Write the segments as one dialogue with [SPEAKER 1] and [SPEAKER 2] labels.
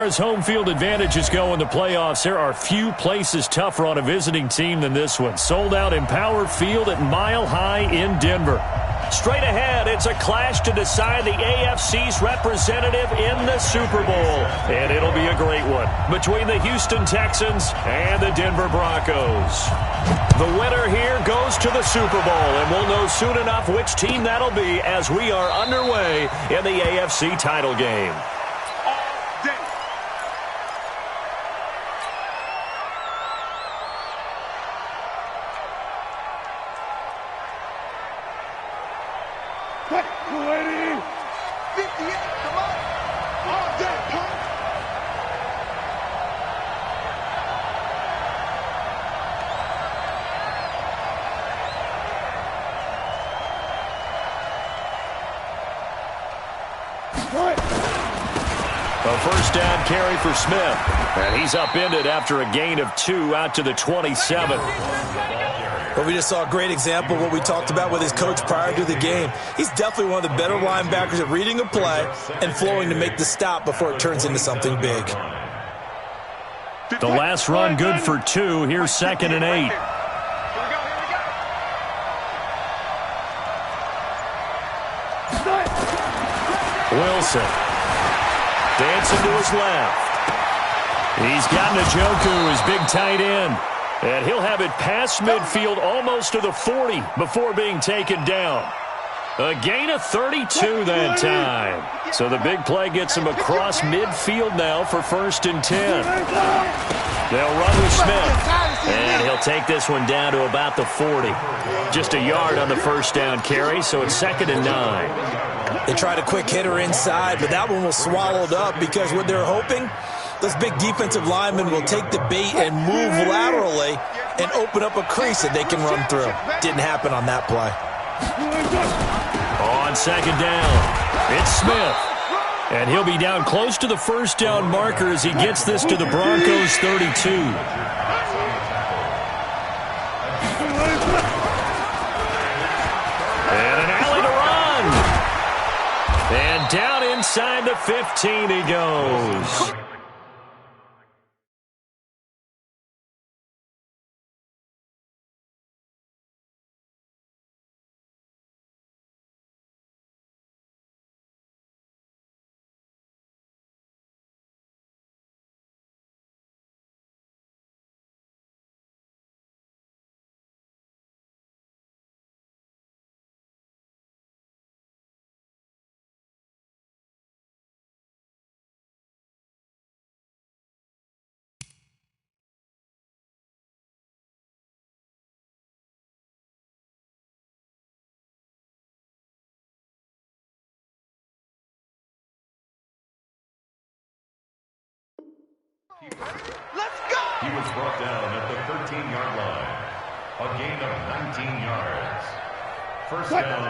[SPEAKER 1] As home field advantages go in the playoffs, there are few places tougher on a visiting team than this one. Sold out Empower Field at Mile High in Denver. Straight ahead, it's a clash to decide the AFC's representative in the Super Bowl. And it'll be a great one between the Houston Texans and the Denver Broncos. The winner here goes to the Super Bowl, and we'll know soon enough which team that'll be as we are underway in the AFC title game.
[SPEAKER 2] A first down carry for Smith. And he's upended after a gain of 2 out to the 27.
[SPEAKER 3] Well, we just saw a great example of what we talked about with his coach prior to the game. He's definitely one of the better linebackers at reading a play and flowing to make the stop before it turns into something big.
[SPEAKER 1] The last run good for 2. Here's 2nd and 8. Wilson. Dancing to his left. He's got Njoku, his big tight end. And he'll have it past midfield almost to the 40 before being taken down. A gain of 32 that time. So the big play gets him across midfield now for 1st and 10. They'll run with Smith. And he'll take this one down to about the 40. Just a yard on the first down carry, so it's 2nd and 9.
[SPEAKER 3] They tried a quick hitter inside, but that one was swallowed up because what they're hoping, those big defensive linemen will take the bait and move laterally and open up a crease that they can run through. Didn't happen on that play.
[SPEAKER 1] On 2nd down, it's Smith. And he'll be down close to the first down marker as he gets this to the Broncos 32. And down inside the 15 he goes.
[SPEAKER 4] Let's go! He was brought down at the 13-yard line. A gain of 19 yards. First down.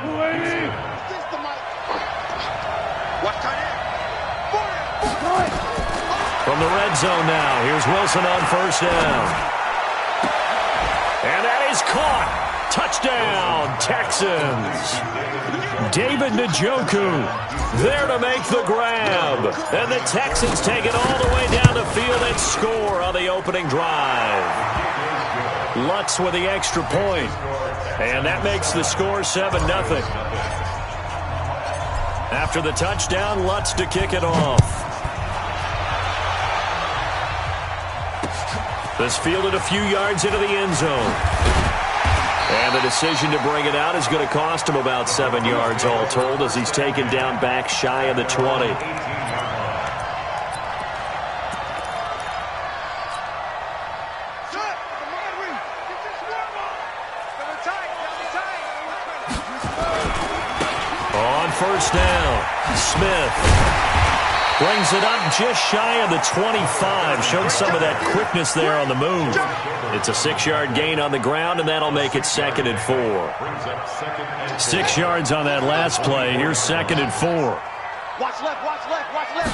[SPEAKER 1] From the red zone now, here's Wilson on first down. And that is caught. Touchdown, Texans. David Njoku there to make the grab. And the Texans take it all the way down the field and score on the opening drive. Lutz with the extra point. And that makes the score 7-0. After the touchdown, Lutz to kick it off. This fielded a few yards into the end zone. And the decision to bring it out is going to cost him about 7 yards all told as he's taken down back shy of the 20. On first down, Smith brings it up just shy of the 25. Showed some of that quickness there on the move. It's a 6-yard gain on the ground, and that'll make it 2nd and 4. 6 yards on that last play. Here's 2nd and 4.
[SPEAKER 5] Watch left, watch left, watch left.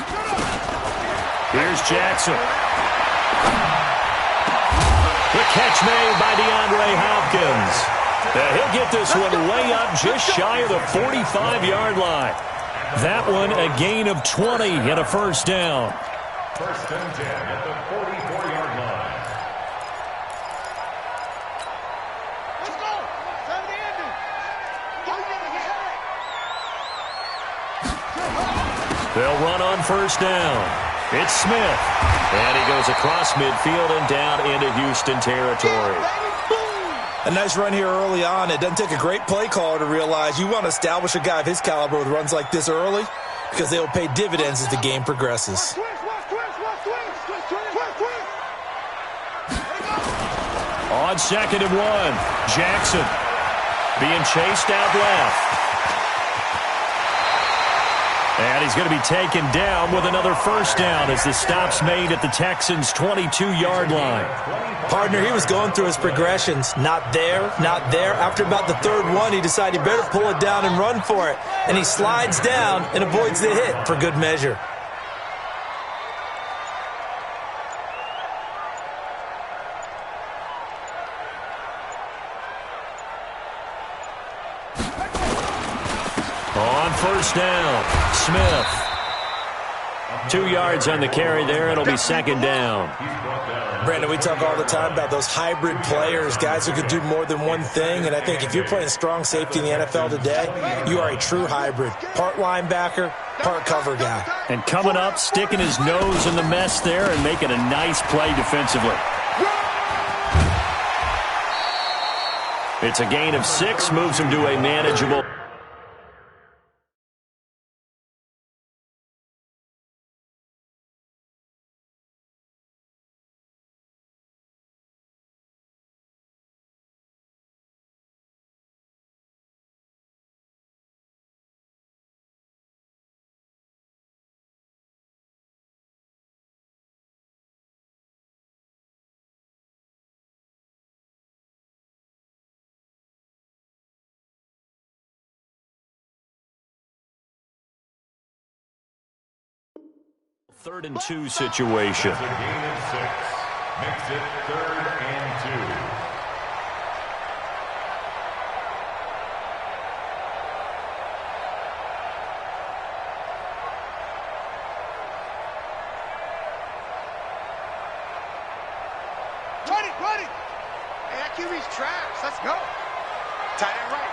[SPEAKER 1] Here's Jackson. The catch made by DeAndre Hopkins. He'll get this one way up just shy of the 45-yard line. That one a gain of 20 and a first down.
[SPEAKER 4] First and 10 at the 44-yard line.
[SPEAKER 5] Let's go. Time to end it.
[SPEAKER 1] They'll run on first down. It's Smith. And he goes across midfield and down into Houston territory.
[SPEAKER 3] A nice run here early on. It doesn't take a great play caller to realize you want to establish a guy of his caliber with runs like this early because they will pay dividends as the game progresses.
[SPEAKER 1] On 2nd and 1, Jackson being chased out left. And he's going to be taken down with another first down as the stop's made at the Texans' 22-yard line.
[SPEAKER 3] Partner, he was going through his progressions. Not there, not there. After about the third one, he decided he better pull it down and run for it. And he slides down and avoids the hit for good measure.
[SPEAKER 1] On first down, Smith. 2 yards on the carry there. It'll be 2nd down.
[SPEAKER 3] Brandon, we talk all the time about those hybrid players, guys who could do more than one thing. And I think if you're playing strong safety in the NFL today, you are a true hybrid. Part linebacker, part cover guy.
[SPEAKER 1] And coming up, sticking his nose in the mess there and making a nice play defensively. It's a gain of 6, moves him to a manageable. Third and 2 situation.
[SPEAKER 4] It's a gain of 6. Makes it 3rd and 2.
[SPEAKER 5] Run it. Hey, that QB's trash. Let's go. Tight end right.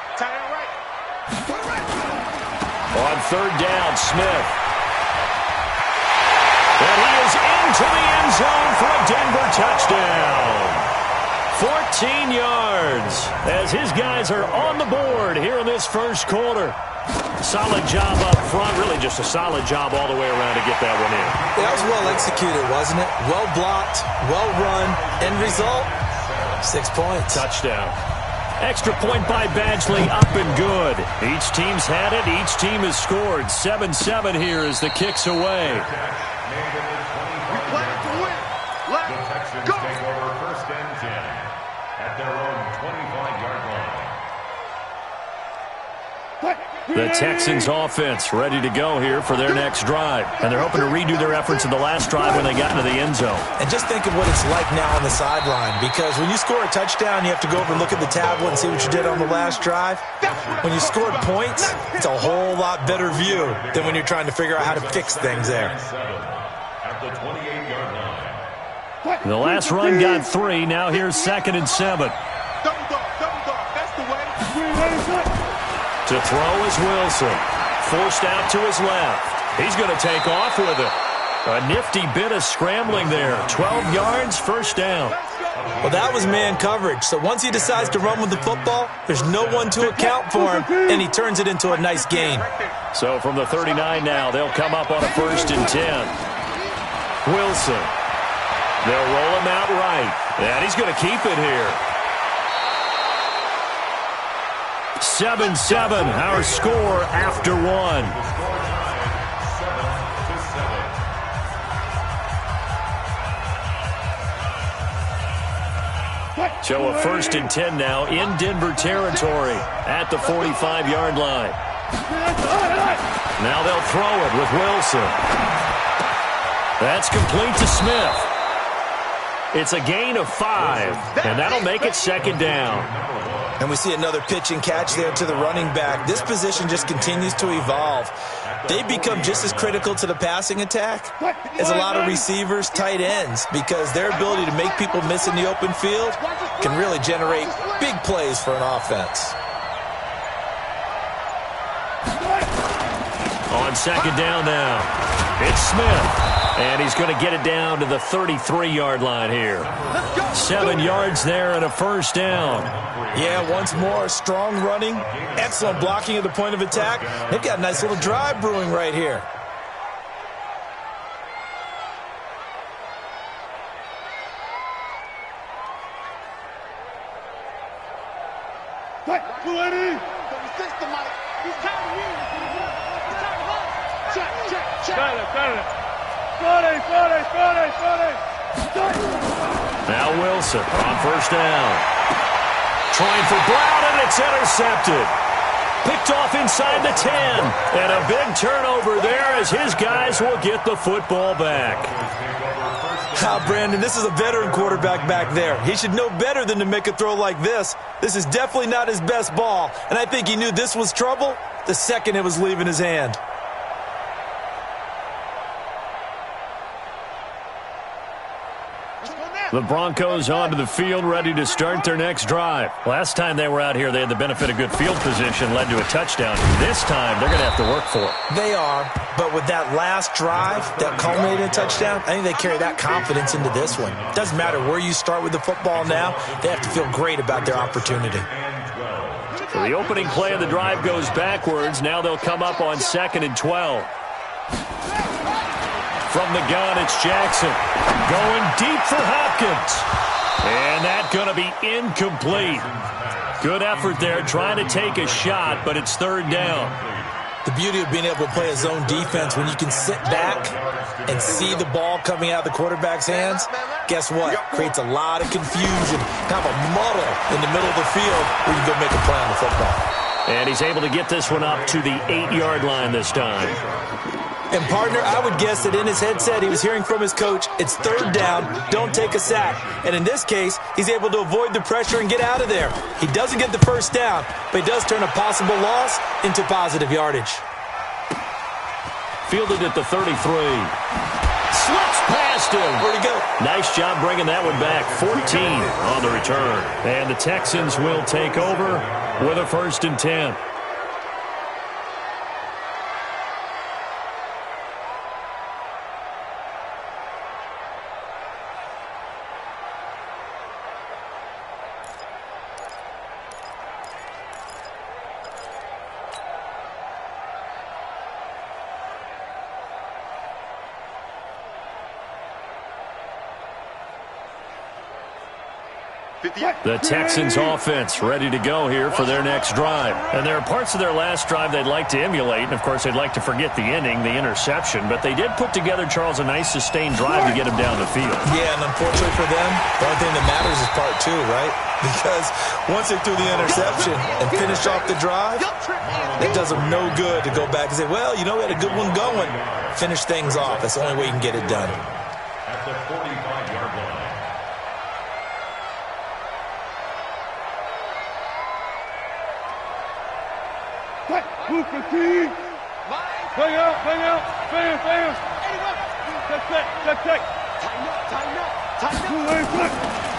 [SPEAKER 1] On 3rd down, Smith. And he is into the end zone for a Denver touchdown. 14 yards as his guys are on the board here in this first quarter. Solid job up front. Really just a solid job all the way around to get that one in.
[SPEAKER 3] That was well executed, wasn't it? Well blocked, well run. End result, 6 points.
[SPEAKER 1] Touchdown. Extra point by Badgley, up and good. Each team's had it. Each team has scored. 7-7 here as the kick's away.
[SPEAKER 5] We play it to win. Let's
[SPEAKER 4] The Texans
[SPEAKER 5] go.
[SPEAKER 4] take over 1st and 10 at their own 25-yard line.
[SPEAKER 1] The Texans offense ready to go here for their next drive. And they're hoping to redo their efforts in the last drive when they got into the end zone.
[SPEAKER 3] And just think of what it's like now on the sideline, because when you score a touchdown, you have to go over and look at the tablet and see what you did on the last drive. When you scored points, it's a whole lot better view than when you're trying to figure out how to fix things there.
[SPEAKER 4] At the 28-yard line.
[SPEAKER 1] The last run got 3. Now here's 2nd and 7.
[SPEAKER 5] Double dog. That's the way.
[SPEAKER 1] To throw is Wilson. Forced out to his left. He's going to take off with it. A nifty bit of scrambling there. 12 yards, first down.
[SPEAKER 3] Well, that was man coverage. So once he decides to run with the football, there's no one to account for him, and he turns it into a nice gain.
[SPEAKER 1] So from the 39 now, they'll come up on a 1st and 10. Wilson. They'll roll him out right. And he's going to keep it here. 7-7, our score after 1. So a 1st and 10 now in Denver territory at the 45-yard line. Now they'll throw it with Wilson. That's complete to Smith. It's a gain of 5, and that'll make it second down.
[SPEAKER 3] And we see another pitch and catch there to the running back. This position just continues to evolve. They become just as critical to the passing attack as a lot of receivers, tight ends, because their ability to make people miss in the open field can really generate big plays for an offense.
[SPEAKER 1] On second down now, it's Smith, and he's going to get it down to the 33-yard line here. 7 yards there and a first down.
[SPEAKER 3] Yeah, once more, strong running, excellent blocking at the point of attack. They've got a nice little drive brewing right here.
[SPEAKER 1] Now Wilson on first down. Trying for Brown, and it's intercepted. Picked off inside the 10. And a big turnover there as his guys will get the football back.
[SPEAKER 3] Brandon, this is a veteran quarterback back there. He should know better than to make a throw like this. This is definitely not his best ball, and I think he knew this was trouble the second it was leaving his hand.
[SPEAKER 1] The Broncos onto the field, ready to start their next drive. Last time they were out here, they had the benefit of good field position, led to a touchdown. This time, they're going to have to work for it.
[SPEAKER 3] They are, but with that last drive that culminated in a touchdown, I think they carry that confidence into this one. Doesn't matter where you start with the football now, they have to feel great about their opportunity.
[SPEAKER 1] So the opening play of the drive goes backwards. Now they'll come up on 2nd and 12. From the gun, it's Jackson. Going deep for Hopkins. And that's going to be incomplete. Good effort there, trying to take a shot, but it's 3rd down.
[SPEAKER 3] The beauty of being able to play a zone defense, when you can sit back and see the ball coming out of the quarterback's hands, guess what? Creates a lot of confusion, kind of a muddle in the middle of the field where you can go make a play on the football.
[SPEAKER 1] And he's able to get this one up to the 8-yard line this time.
[SPEAKER 3] And, partner, I would guess that in his headset he was hearing from his coach, it's 3rd down, don't take a sack. And in this case, he's able to avoid the pressure and get out of there. He doesn't get the first down, but he does turn a possible loss into positive yardage.
[SPEAKER 1] Fielded at the 33. Slips past him.
[SPEAKER 3] Where'd he go?
[SPEAKER 1] Nice job bringing that one back. 14 on the return. And the Texans will take over with a 1st and 10. The Texans offense ready to go here for their next drive. And there are parts of their last drive they'd like to emulate. And, of course, they'd like to forget the ending, the interception. But they did put together, Charles, a nice sustained drive to get him down the field.
[SPEAKER 3] Yeah, and unfortunately for them, the only thing that matters is part 2, right? Because once they threw the interception and finished off the drive, it does them no good to go back and say, well, you know, we had a good one going. Finish things off. That's the only way you can get it done.
[SPEAKER 4] At the 45-yard line.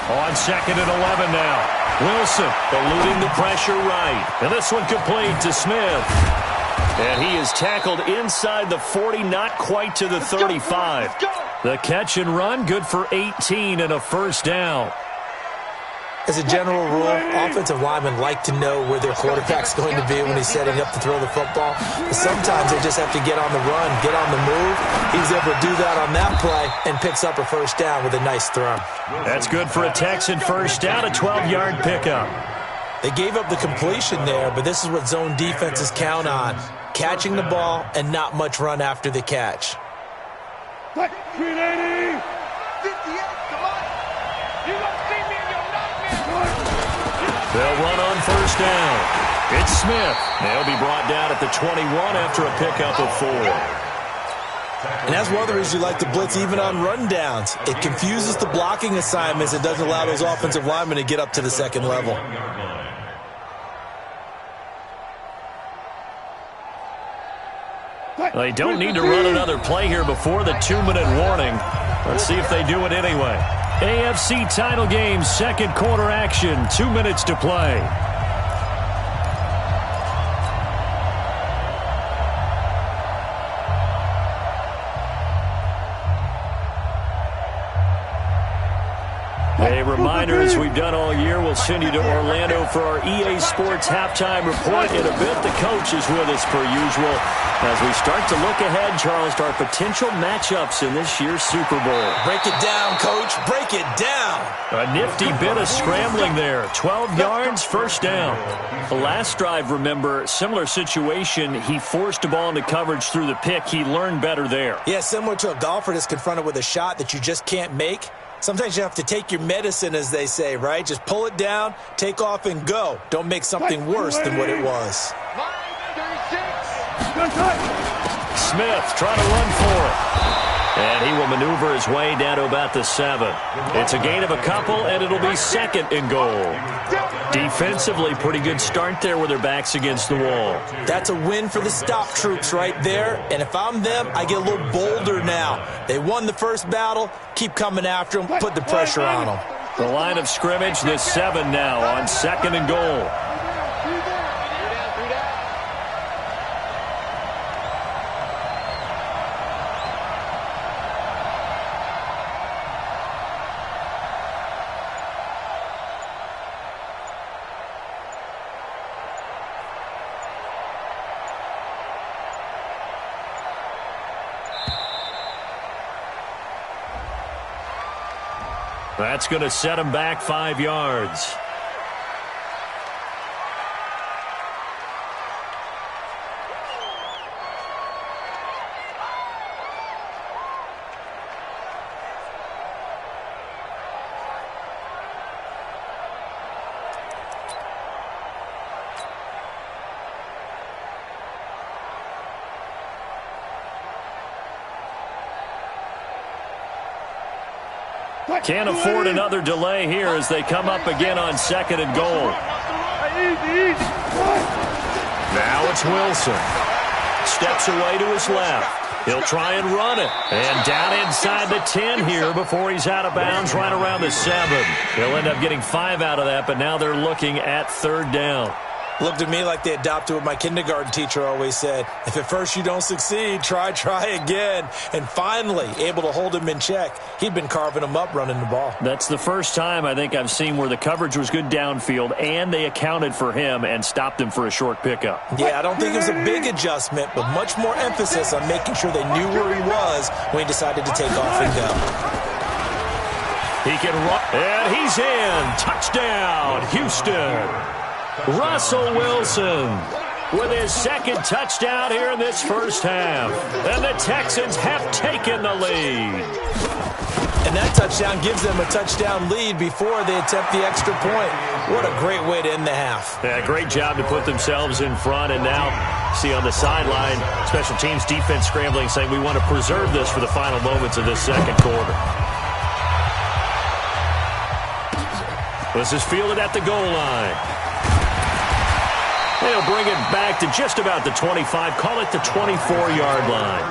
[SPEAKER 1] On 2nd and 11 now. Wilson eluding the pressure right. And this one complete to Smith. And he is tackled inside the 40, not quite to the 35. The catch and run, good for 18 and a first down.
[SPEAKER 3] As a general rule, offensive linemen like to know where their quarterback's going to be when he's setting up to throw the football. But sometimes they just have to get on the run, get on the move. He's able to do that on that play and picks up a first down with a nice throw.
[SPEAKER 1] That's good for a Texan first down, a 12-yard pickup.
[SPEAKER 3] They gave up the completion there, but this is what zone defenses count on. Catching the ball and not much run after the catch.
[SPEAKER 5] 380! 58, come on! You don't see me in your nightmare!
[SPEAKER 1] They'll run on first down. It's Smith. They'll be brought down at the 21 after a pickup of 4.
[SPEAKER 3] And that's one of the reasons you like to blitz even on rundowns. It confuses the blocking assignments. It doesn't allow those offensive linemen to get up to the second level.
[SPEAKER 1] They don't need to run another play here before the 2-minute warning. Let's see if they do it anyway. AFC title game, second quarter action, 2 minutes to play. A reminder, as we've done all year, we'll send you to Orlando for our EA Sports halftime report. In a bit, the coach is with us per usual as we start to look ahead, Charles, to our potential matchups in this year's Super Bowl.
[SPEAKER 3] Break it down, Coach. Break it down.
[SPEAKER 1] A nifty bit of scrambling there. 12 yards, first down. The last drive, remember, similar situation. He forced a ball into coverage through the pick. He learned better there.
[SPEAKER 3] Yeah, similar to a golfer that's confronted with a shot that you just can't make. Sometimes you have to take your medicine, as they say, right? Just pull it down, take off, and go. Don't make something worse than what it was.
[SPEAKER 1] Smith trying to run for it. And he will maneuver his way down to about the 7. It's a gain of a couple, and it'll be second and goal. Defensively, pretty good start there with their backs against the wall.
[SPEAKER 3] That's a win for the stop troops right there. And if I'm them, I get a little bolder now. They won the first battle. Keep coming after them. Put the pressure on them.
[SPEAKER 1] The line of scrimmage, the 7 now on second and goal. That's going to set him back 5 yards. Can't afford another delay here as they come up again on second and goal. Now it's Wilson. Steps away to his left. He'll try and run it. And down inside the 10 here before he's out of bounds right around the 7. He'll end up getting 5 out of that, but now they're looking at third down.
[SPEAKER 3] Looked at me like they adopted what my kindergarten teacher always said. If at first you don't succeed, try again. And finally, able to hold him in check. He'd been carving him up running the ball.
[SPEAKER 1] That's the first time I think I've seen where the coverage was good downfield and they accounted for him and stopped him for a short pickup.
[SPEAKER 3] Yeah, I don't think it was a big adjustment, but much more emphasis on making sure they knew where he was when he decided to take off and go.
[SPEAKER 1] He can run, and he's in. Touchdown, Houston. Russell Wilson with his second touchdown here in this first half. And the Texans have taken the lead.
[SPEAKER 3] And that touchdown gives them a touchdown lead before they attempt the extra point. What a great way to end the half.
[SPEAKER 1] Yeah, great job to put themselves in front. And now, see on the sideline, special teams defense scrambling, saying we want to preserve this for the final moments of this second quarter. This is fielded at the goal line. They'll bring it back to just about the 25. Call it the 24-yard line.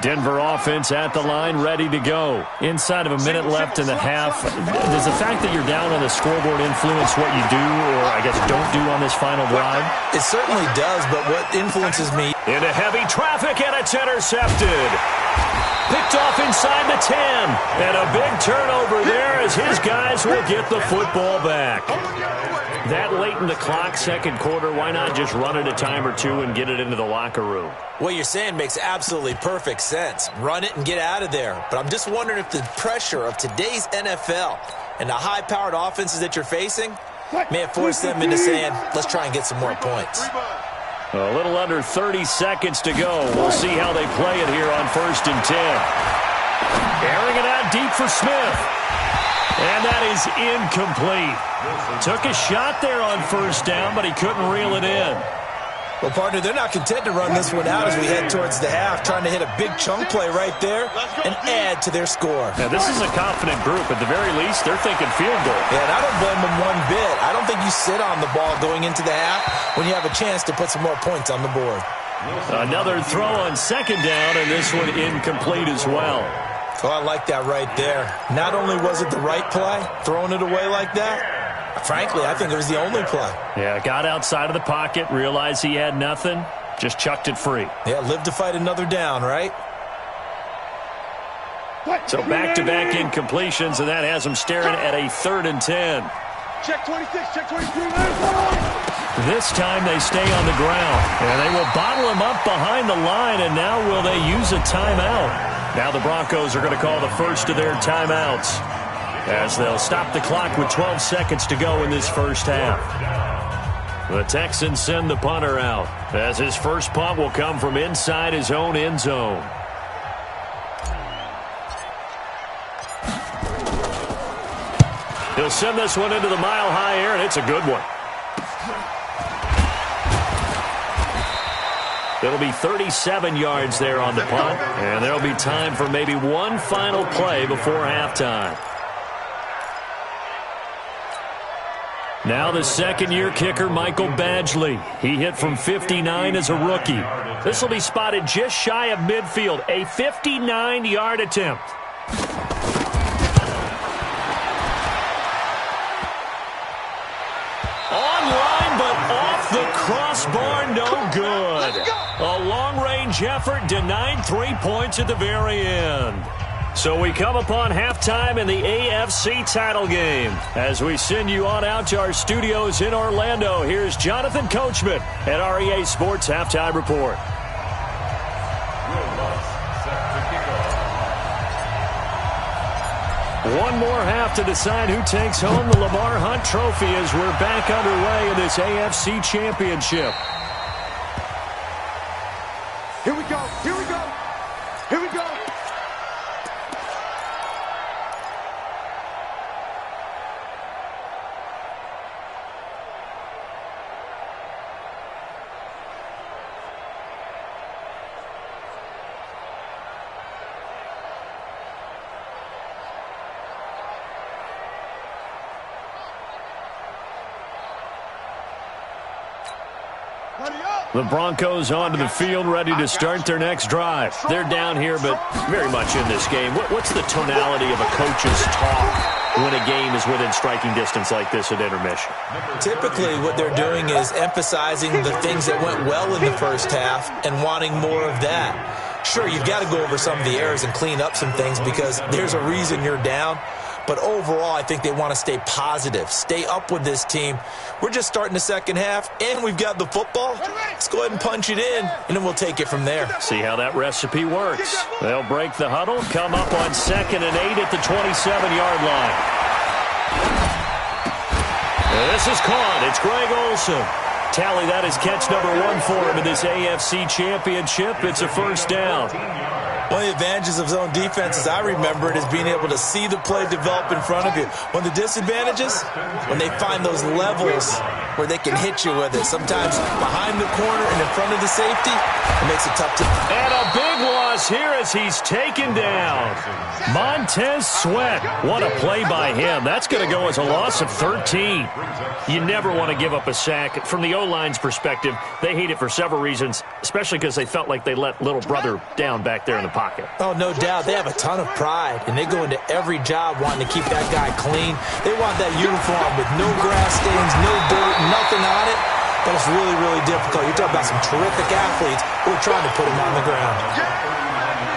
[SPEAKER 1] Denver offense at the line, ready to go. Inside of a minute left in the half. Does the fact that you're down on the scoreboard influence what you do, or I guess don't do on this final drive?
[SPEAKER 3] It certainly does, but what influences me...
[SPEAKER 1] Into heavy traffic, and it's intercepted. Picked off inside the 10. And a big turnover there as his guys will get the football back. That late in the clock, second quarter, why not just run it a time or two and get it into the locker room?
[SPEAKER 3] What you're saying makes absolutely perfect sense. Run it and get out of there. But I'm just wondering if the pressure of today's NFL and the high-powered offenses that you're facing may have forced them into saying, let's try and get some more points.
[SPEAKER 1] A little under 30 seconds to go. We'll see how they play it here on 1st and 10. Airing it out deep for Smith. And that is incomplete. Took a shot there on first down, but he couldn't reel it in.
[SPEAKER 3] Well, partner, they're not content to run this one out as we head towards the half, trying to hit a big chunk play right there and add to their score.
[SPEAKER 1] Now, this is a confident group. At the very least, they're thinking field goal.
[SPEAKER 3] Yeah, and I don't blame them one bit. I don't think you sit on the ball going into the half when you have a chance to put some more points on the board.
[SPEAKER 1] Another throw on second down, and this one incomplete as well.
[SPEAKER 3] Oh, I like that right there. Not only was it the right play, throwing it away like that, frankly, I think it was the only play.
[SPEAKER 1] Yeah, got outside of the pocket, realized he had nothing, just chucked it free.
[SPEAKER 3] Yeah, live to fight another down, right?
[SPEAKER 1] So back-to-back incompletions, and that has him staring at a 3rd and 10.
[SPEAKER 5] Check 26, check 23.
[SPEAKER 1] This time they stay on the ground, and they will bottle him up behind the line, and now will they use a timeout? Now the Broncos are going to call the first of their timeouts, as they'll stop the clock with 12 seconds to go in this first half. The Texans send the punter out, as his first punt will come from inside his own end zone. He'll send this one into the mile-high air, and it's a good one. It'll be 37 yards there on the punt, and there'll be time for maybe one final play before halftime. Now the second-year kicker, Michael Badgley. He hit from 59 as a rookie. This will be spotted just shy of midfield, a 59-yard attempt. Online, but off the crossbar, no good. A long-range effort denied 3 points at the very end. So we come upon halftime in the AFC title game. As we send you on out to our studios in Orlando, here's Jonathan Coachman at REA Sports Halftime Report. One more half to decide who takes home the Lamar Hunt Trophy as we're back underway in this AFC Championship.
[SPEAKER 5] Here we go, here we go, here we go.
[SPEAKER 1] The Broncos onto the field, ready to start their next drive. They're down here, but very much in this game. What's the tonality of a coach's talk when a game is within striking distance like this at intermission?
[SPEAKER 3] Typically, what they're doing is emphasizing the things that went well in the first half and wanting more of that. Sure, you've got to go over some of the errors and clean up some things because there's a reason you're down. But overall, I think they want to stay positive, stay up with this team. We're just starting the second half, and we've got the football. Let's go ahead and punch it in, and then we'll take it from there.
[SPEAKER 1] See how that recipe works. They'll break the huddle, come up on 2nd and 8 at the 27-yard line. This is caught. It's Greg Olsen. Tally, that is catch number 1 for him in this AFC Championship. It's a first down.
[SPEAKER 3] One of the advantages of zone defense, as I remember it, is being able to see the play develop in front of you. One of the disadvantages, when they find those levels where they can hit you with it. Sometimes behind the corner and in front of the safety, it makes it tough to...
[SPEAKER 1] And a big loss here as he's taken down. Montez Sweat. What a play by him. That's going to go as a loss of 13. You never want to give up a sack. From the O-line's perspective, they hate it for several reasons, especially because they felt like they let little brother down back there in the pocket.
[SPEAKER 3] Oh, no doubt. They have a ton of pride, and they go into every job wanting to keep that guy clean. They want that uniform with no grass stains, no dirt, nothing on it. But it's really, really difficult. You're talking about some terrific athletes who are trying to put him on the ground.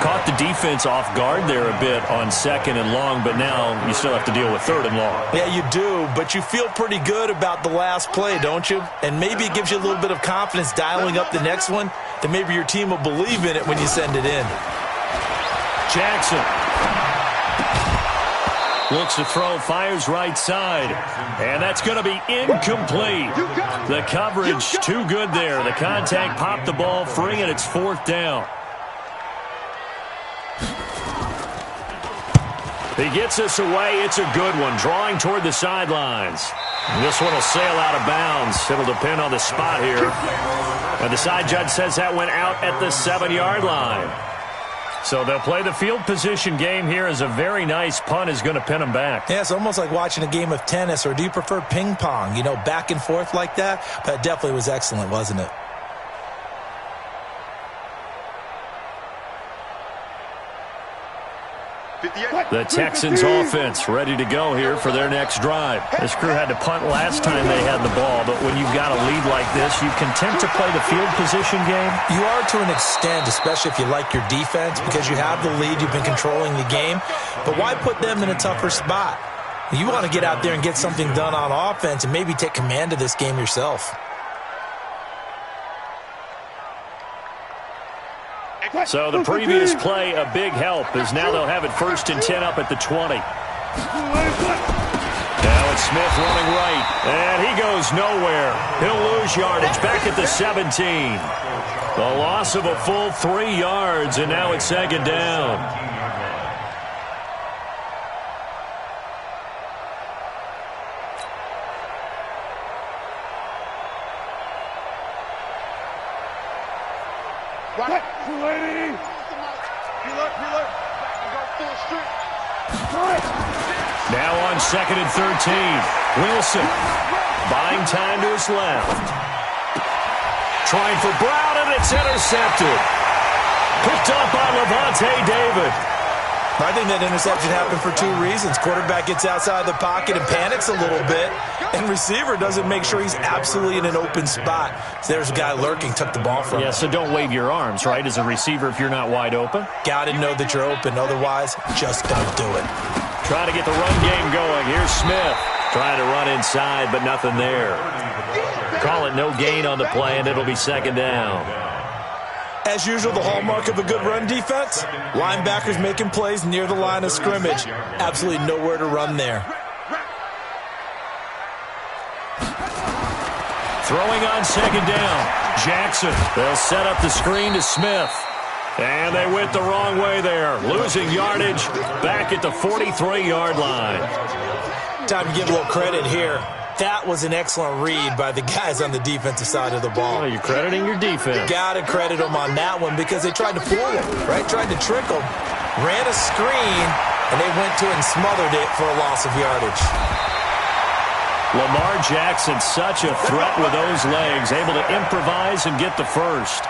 [SPEAKER 1] Caught the defense off guard there a bit on 2nd and long, but now you still have to deal with 3rd and long.
[SPEAKER 3] Yeah, you do, but you feel pretty good about the last play, don't you? And maybe it gives you a little bit of confidence dialing up the next one, that maybe your team will believe in it when you send it in.
[SPEAKER 1] Jackson looks to throw, fires right side, and that's going to be incomplete. The coverage too good there. The contact popped the ball free, and it's 4th down. He gets us away. It's a good one, drawing toward the sidelines. This one will sail out of bounds. It'll depend on the spot here. And the side judge says that went out at the 7-yard line. So they'll play the field position game here as a very nice punt is going to pin them back.
[SPEAKER 3] Yeah, it's almost like watching a game of tennis, or do you prefer ping pong? You know, back and forth like that? That definitely was excellent, wasn't it?
[SPEAKER 1] The Texans offense ready to go here for their next drive. This crew had to punt last time they had the ball, but when you've got a lead like this, you content to play the field position game?
[SPEAKER 3] You are to an extent, especially if you like your defense, because you have the lead, you've been controlling the game. But why put them in a tougher spot? You want to get out there and get something done on offense and maybe take command of this game yourself.
[SPEAKER 1] So the previous play, a big help, as now they'll have it 1st and 10 up at the 20. Now it's Smith running right, and he goes nowhere. He'll lose yardage back at the 17. The loss of a full 3 yards, and now it's 2nd down. Now on 2nd and 13. Wilson buying time to his left. Trying for Brown, and it's intercepted. Picked up by Levante David.
[SPEAKER 3] I think that interception happened for 2 reasons. Quarterback gets outside the pocket and panics a little bit, and receiver doesn't make sure he's absolutely in an open spot. So there's a guy lurking, took the ball from him.
[SPEAKER 1] Yeah, so don't wave your arms, right, as a receiver if you're not wide open.
[SPEAKER 3] Got to know that you're open. Otherwise, just don't do it.
[SPEAKER 1] Trying to get the run game going. Here's Smith trying to run inside, but nothing there. Call it no gain on the play, and it'll be 2nd down.
[SPEAKER 3] As usual, the hallmark of a good run defense, linebackers making plays near the line of scrimmage. Absolutely nowhere to run there.
[SPEAKER 1] Throwing on 2nd down. Jackson. They'll set up the screen to Smith. And they went the wrong way there. Losing yardage back at the 43-yard line.
[SPEAKER 3] Time to give a little credit here. That was an excellent read by the guys on the defensive side of the ball.
[SPEAKER 1] Oh, you're crediting your defense.
[SPEAKER 3] Got to credit them on that one because they tried to fool him, right? Tried to trick him. Ran a screen, and they went to it and smothered it for a loss of yardage.
[SPEAKER 1] Lamar Jackson, such a threat with those legs, able to improvise and get the first.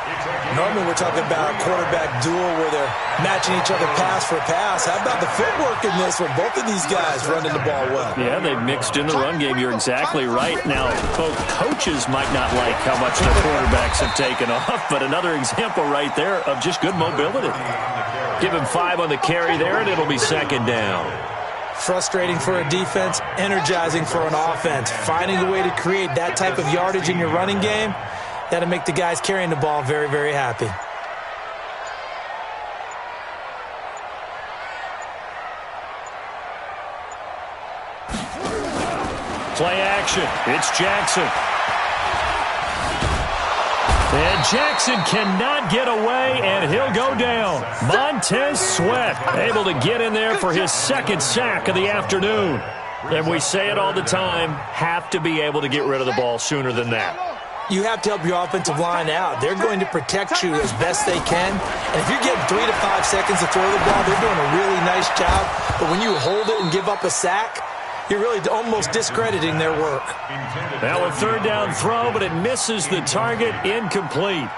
[SPEAKER 3] Normally we're talking about a quarterback duel where they're matching each other pass for pass. How about the footwork in this one? Both of these guys running the ball well.
[SPEAKER 1] Yeah, they've mixed in the run game. You're exactly right. Now, both coaches might not like how much their quarterbacks have taken off, but another example right there of just good mobility. Give him 5 on the carry there, and it'll be 2nd down.
[SPEAKER 3] Frustrating for a defense, energizing for an offense. Finding a way to create that type of yardage in your running game, that'll make the guys carrying the ball very, very happy.
[SPEAKER 1] Play action. It's Jackson. And Jackson cannot get away, and he'll go down. Montez Sweat able to get in there for his 2nd sack of the afternoon. And we say it all the time, have to be able to get rid of the ball sooner than that.
[SPEAKER 3] You have to help your offensive line out. They're going to protect you as best they can. And if you're getting 3 to 5 seconds to throw the ball, they're doing a really nice job. But when you hold it and give up a sack, you're really almost discrediting their work.
[SPEAKER 1] Now a 3rd down throw, but it misses the target, incomplete.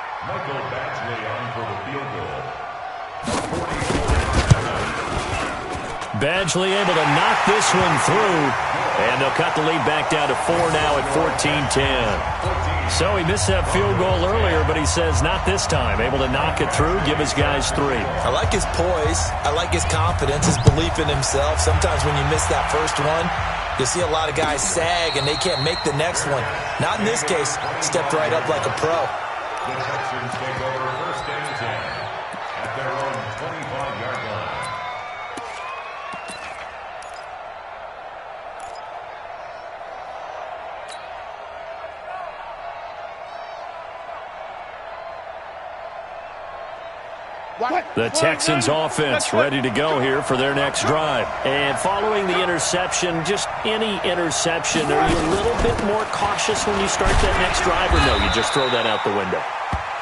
[SPEAKER 1] Badgley able to knock this one through, and they'll cut the lead back down to 4 now at 14-10. So he missed that field goal earlier, but he says not this time. Able to knock it through, give his guys 3.
[SPEAKER 3] I like his poise. I like his confidence, his belief in himself. Sometimes when you miss that first one, you'll see a lot of guys sag and they can't make the next one. Not in this case. Stepped right up like a pro.
[SPEAKER 4] The Texans take over 1st and 10 at their own 25-yard line.
[SPEAKER 1] The Texans offense ready to go here for their next drive.
[SPEAKER 2] And following the interception, just any interception, are you a little bit more cautious when you start that next drive, or no, you just throw that out the window?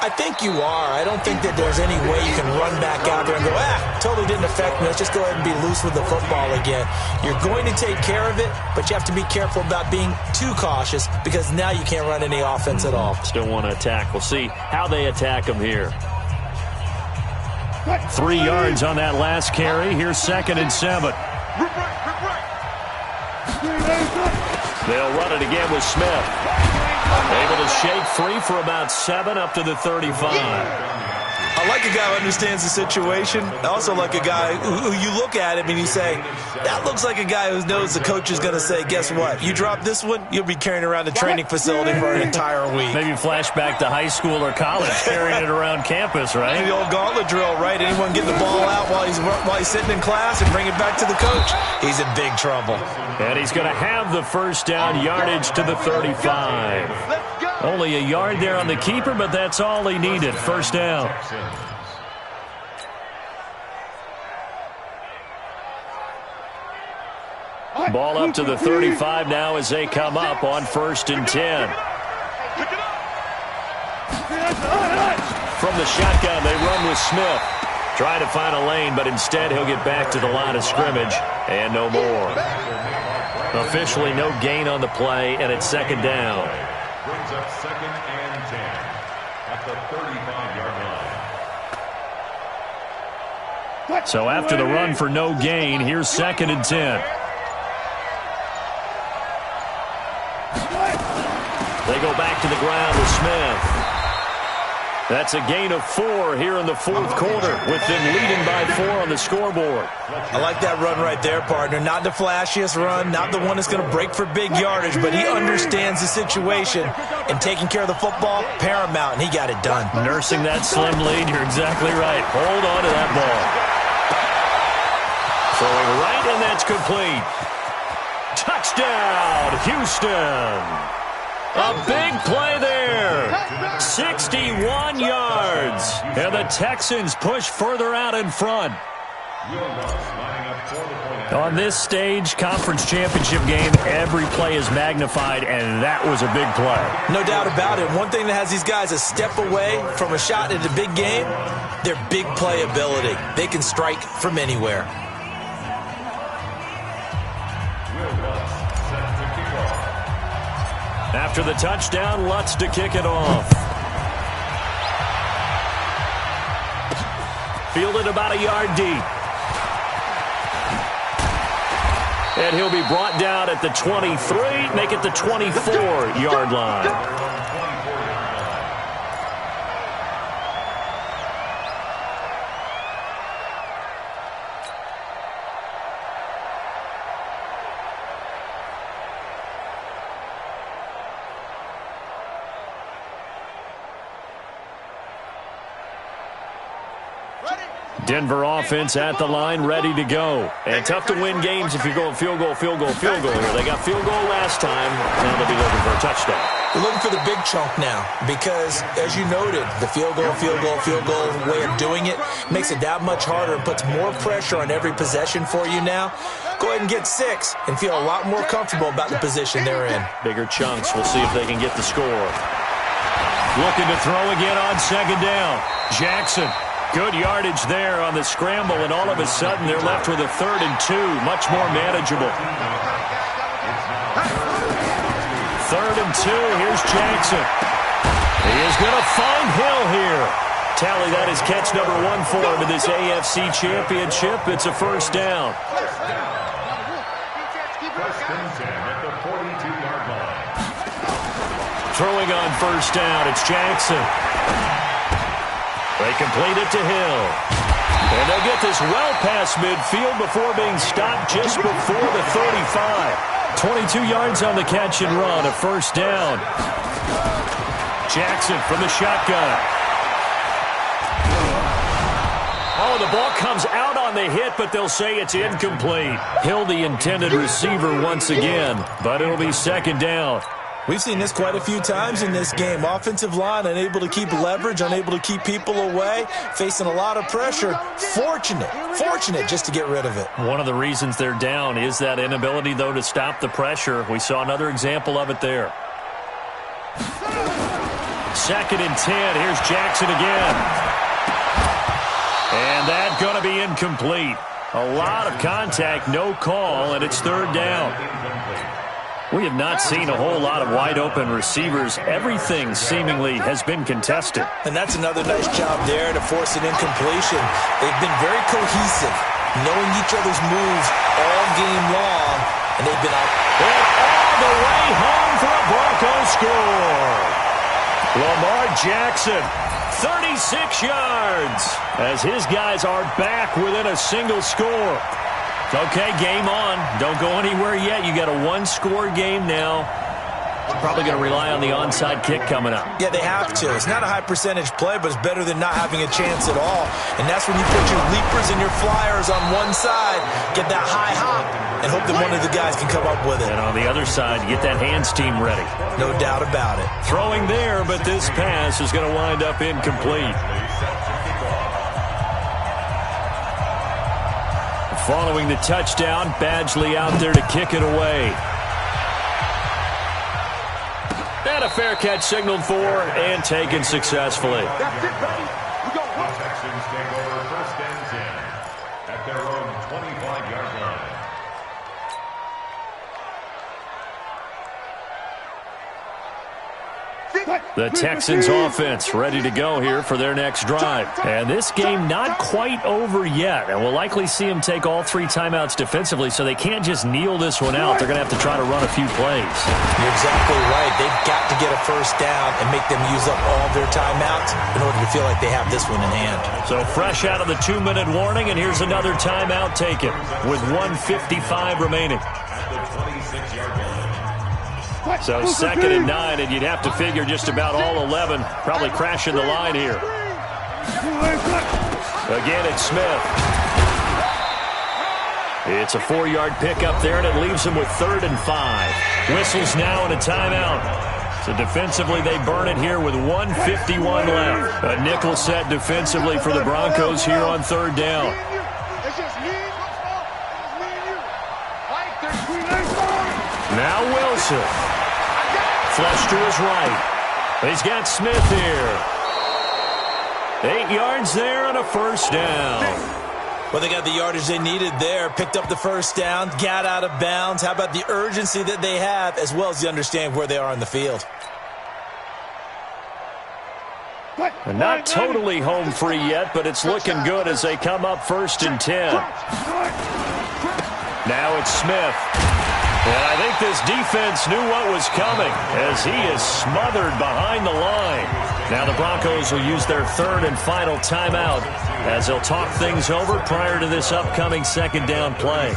[SPEAKER 3] I think you are. I don't think that there's any way you can run back out there and go, totally didn't affect me. Let's just go ahead and be loose with the football again. You're going to take care of it, but you have to be careful about being too cautious because now you can't run any offense at all.
[SPEAKER 2] Still want to attack. We'll see how they attack them here.
[SPEAKER 1] 3 yards on that last carry. Here's 2nd and 7.
[SPEAKER 2] They'll run it again with Smith. Able to shake free for about 7 up to the 35.
[SPEAKER 3] I like a guy who understands the situation. I also like a guy who you look at him and you say, that looks like a guy who knows the coach is going to say, guess what? You drop this one, you'll be carrying around the training facility for an entire week.
[SPEAKER 1] Maybe flashback to high school or college, carrying it around campus, right?
[SPEAKER 3] The old gauntlet drill, right? Anyone get the ball out while he's sitting in class and bring it back to the coach? He's in big trouble.
[SPEAKER 1] And he's going to have the first down, yardage to the 35. Only a yard there on the keeper, but that's all he needed. First down. Ball up to the 35 now as they come up on 1st and 10. From the shotgun, they run with Smith. Trying to find a lane, but instead he'll get back to the line of scrimmage and no more. Officially no gain on the play, and it's 2nd down.
[SPEAKER 4] Brings up 2nd and 10 at the 35-yard line.
[SPEAKER 1] So after the run for no gain, here's 2nd and 10.
[SPEAKER 2] They go back to the ground with Smith.
[SPEAKER 1] That's a gain of 4 here in the 4th quarter, with them leading by 4 on the scoreboard.
[SPEAKER 3] I like that run right there, partner. Not the flashiest run, not the one that's going to break for big yardage, but he understands the situation, and taking care of the football, paramount, and he got it done.
[SPEAKER 1] Nursing that slim lead, you're exactly right. Hold on to that ball. Throwing right, and that's complete. Touchdown, Houston. A big play there. 61 yards. And the Texans push further out in front. On this stage, conference championship game, every play is magnified, and that was a big play.
[SPEAKER 3] No doubt about it. One thing that has these guys a step away from a shot at a big game, their big play ability. They can strike from anywhere.
[SPEAKER 1] After the touchdown, Lutz to kick it off. Fielded about a yard deep. And he'll be brought down at the 23, make it the 24-yard line. Denver offense at the line, ready to go. And tough to win games if you're going field goal, field goal, field goal here. They got field goal last time. Now they'll be looking for a touchdown.
[SPEAKER 3] We're looking for the big chunk now because, as you noted, the field goal way of doing it makes it that much harder and puts more pressure on every possession for you now. Go ahead and get 6 and feel a lot more comfortable about the position they're in.
[SPEAKER 1] Bigger chunks. We'll see if they can get the score. Looking to throw again on 2nd down. Jackson. Good yardage there on the scramble, and all of a sudden they're left with a 3rd and 2, much more manageable. 3rd and 2, here's Jackson. He is going to find Hill here. Tally, that is catch number 1 for him in this AFC Championship. It's a first down. Throwing on first down, it's Jackson. They complete it to Hill. And they'll get this well past midfield before being stopped just before the 35. 22 yards on the catch and run, a first down. Jackson from the shotgun. Oh, the ball comes out on the hit, but they'll say it's incomplete. Hill, the intended receiver once again, but it'll be 2nd down.
[SPEAKER 3] We've seen this quite a few times in this game. Offensive line unable to keep leverage, unable to keep people away, facing a lot of pressure. Fortunate just to get rid of it.
[SPEAKER 2] One of the reasons they're down is that inability, though, to stop the pressure. We saw another example of it there. 2nd and 10. Here's Jackson again. And that's going to be incomplete. A lot of contact, no call, and it's 3rd down. We have not seen a whole lot of wide-open receivers. Everything seemingly has been contested.
[SPEAKER 3] And that's another nice job there to force an incompletion. They've been very cohesive, knowing each other's moves all game long, and they've been
[SPEAKER 2] all the way home for a Broncos score. Lamar Jackson, 36 yards, as his guys are back within a single score. Okay, game on. Don't go anywhere yet. You got a one-score game now. Probably going to rely on the onside kick coming up.
[SPEAKER 3] Yeah, they have to. It's not a high-percentage play, but it's better than not having a chance at all. And that's when you put your leapers and your flyers on one side, get that high hop, and hope that one of the guys can come up with it.
[SPEAKER 2] And on the other side, get that hands team ready.
[SPEAKER 3] No doubt about it.
[SPEAKER 2] Throwing there, but this pass is going to wind up incomplete. Following the touchdown, Badgley out there to kick it away. And a fair catch signaled for and taken successfully.
[SPEAKER 4] That's it, buddy. We go. The Texans take over 1st and 10 at their own 25-yard line.
[SPEAKER 2] The Texans offense ready to go here for their next drive. And this game not quite over yet. And we'll likely see them take all 3 timeouts defensively, so they can't just kneel this one out. They're going to have to try to run a few plays.
[SPEAKER 3] You're exactly right. They've got to get a 1st down and make them use up all their timeouts in order to feel like they have this one in hand.
[SPEAKER 2] So fresh out of the 2-minute warning, and here's another timeout taken with 1:55 remaining. So 2nd and 9, and you'd have to figure just about all 11 probably crashing the line here. Again, it's Smith. It's a 4-yard pickup there, and it leaves them with 3rd and 5. Whistles now and a timeout. So defensively, they burn it here with 1:51 left. A nickel set defensively for the Broncos here on 3rd down. Now Wilson. Flush to his right. He's got Smith here. 8 yards there and a 1st down.
[SPEAKER 3] Well, they got the yardage they needed there. Picked up the 1st down. Got out of bounds. How about the urgency that they have, as well as the understand where they are on the field?
[SPEAKER 2] And not totally home free yet, but it's looking good as they come up 1st and 10. Now it's Smith. And I think this defense knew what was coming as he is smothered behind the line. Now the Broncos will use their 3rd and final timeout as they'll talk things over prior to this upcoming 2nd down play.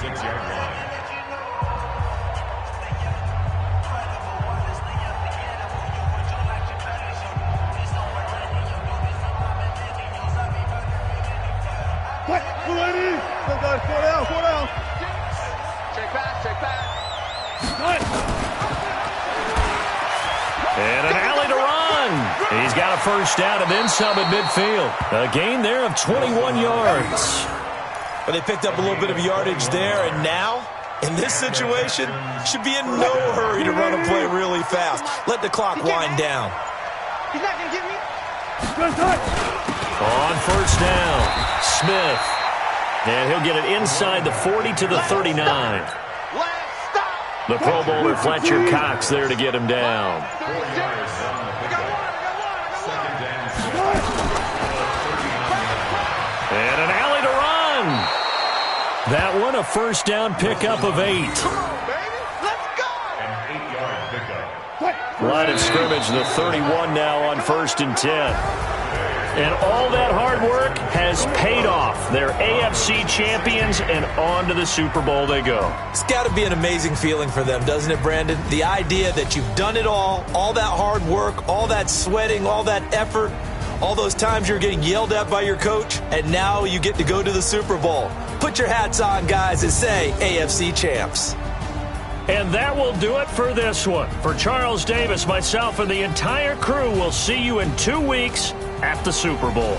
[SPEAKER 2] And an alley to run. He's got a 1st down and then some at midfield. A gain there of 21 yards.
[SPEAKER 3] But they picked up a little bit of yardage there, and now, in this situation, should be in no hurry to run a play really fast. Let the clock wind down.
[SPEAKER 5] He's not going to get me.
[SPEAKER 2] On 1st down, Smith. And he'll get it inside the 40 to the 39. The Pro Bowler Fletcher Cox there to get him down. And an alley to run. That one a 1st down pickup of 8. Line of scrimmage, the 31 now on 1st and 10. And all that hard work has paid off. They're AFC champions, and on to the Super Bowl they go.
[SPEAKER 3] It's got to be an amazing feeling for them, doesn't it, Brandon? The idea that you've done it all that hard work, all that sweating, all that effort, all those times you're getting yelled at by your coach, and now you get to go to the Super Bowl. Put your hats on, guys, and say AFC champs.
[SPEAKER 1] And that will do it for this one. For Charles Davis, myself, and the entire crew, we'll see you in 2 weeks at the Super Bowl.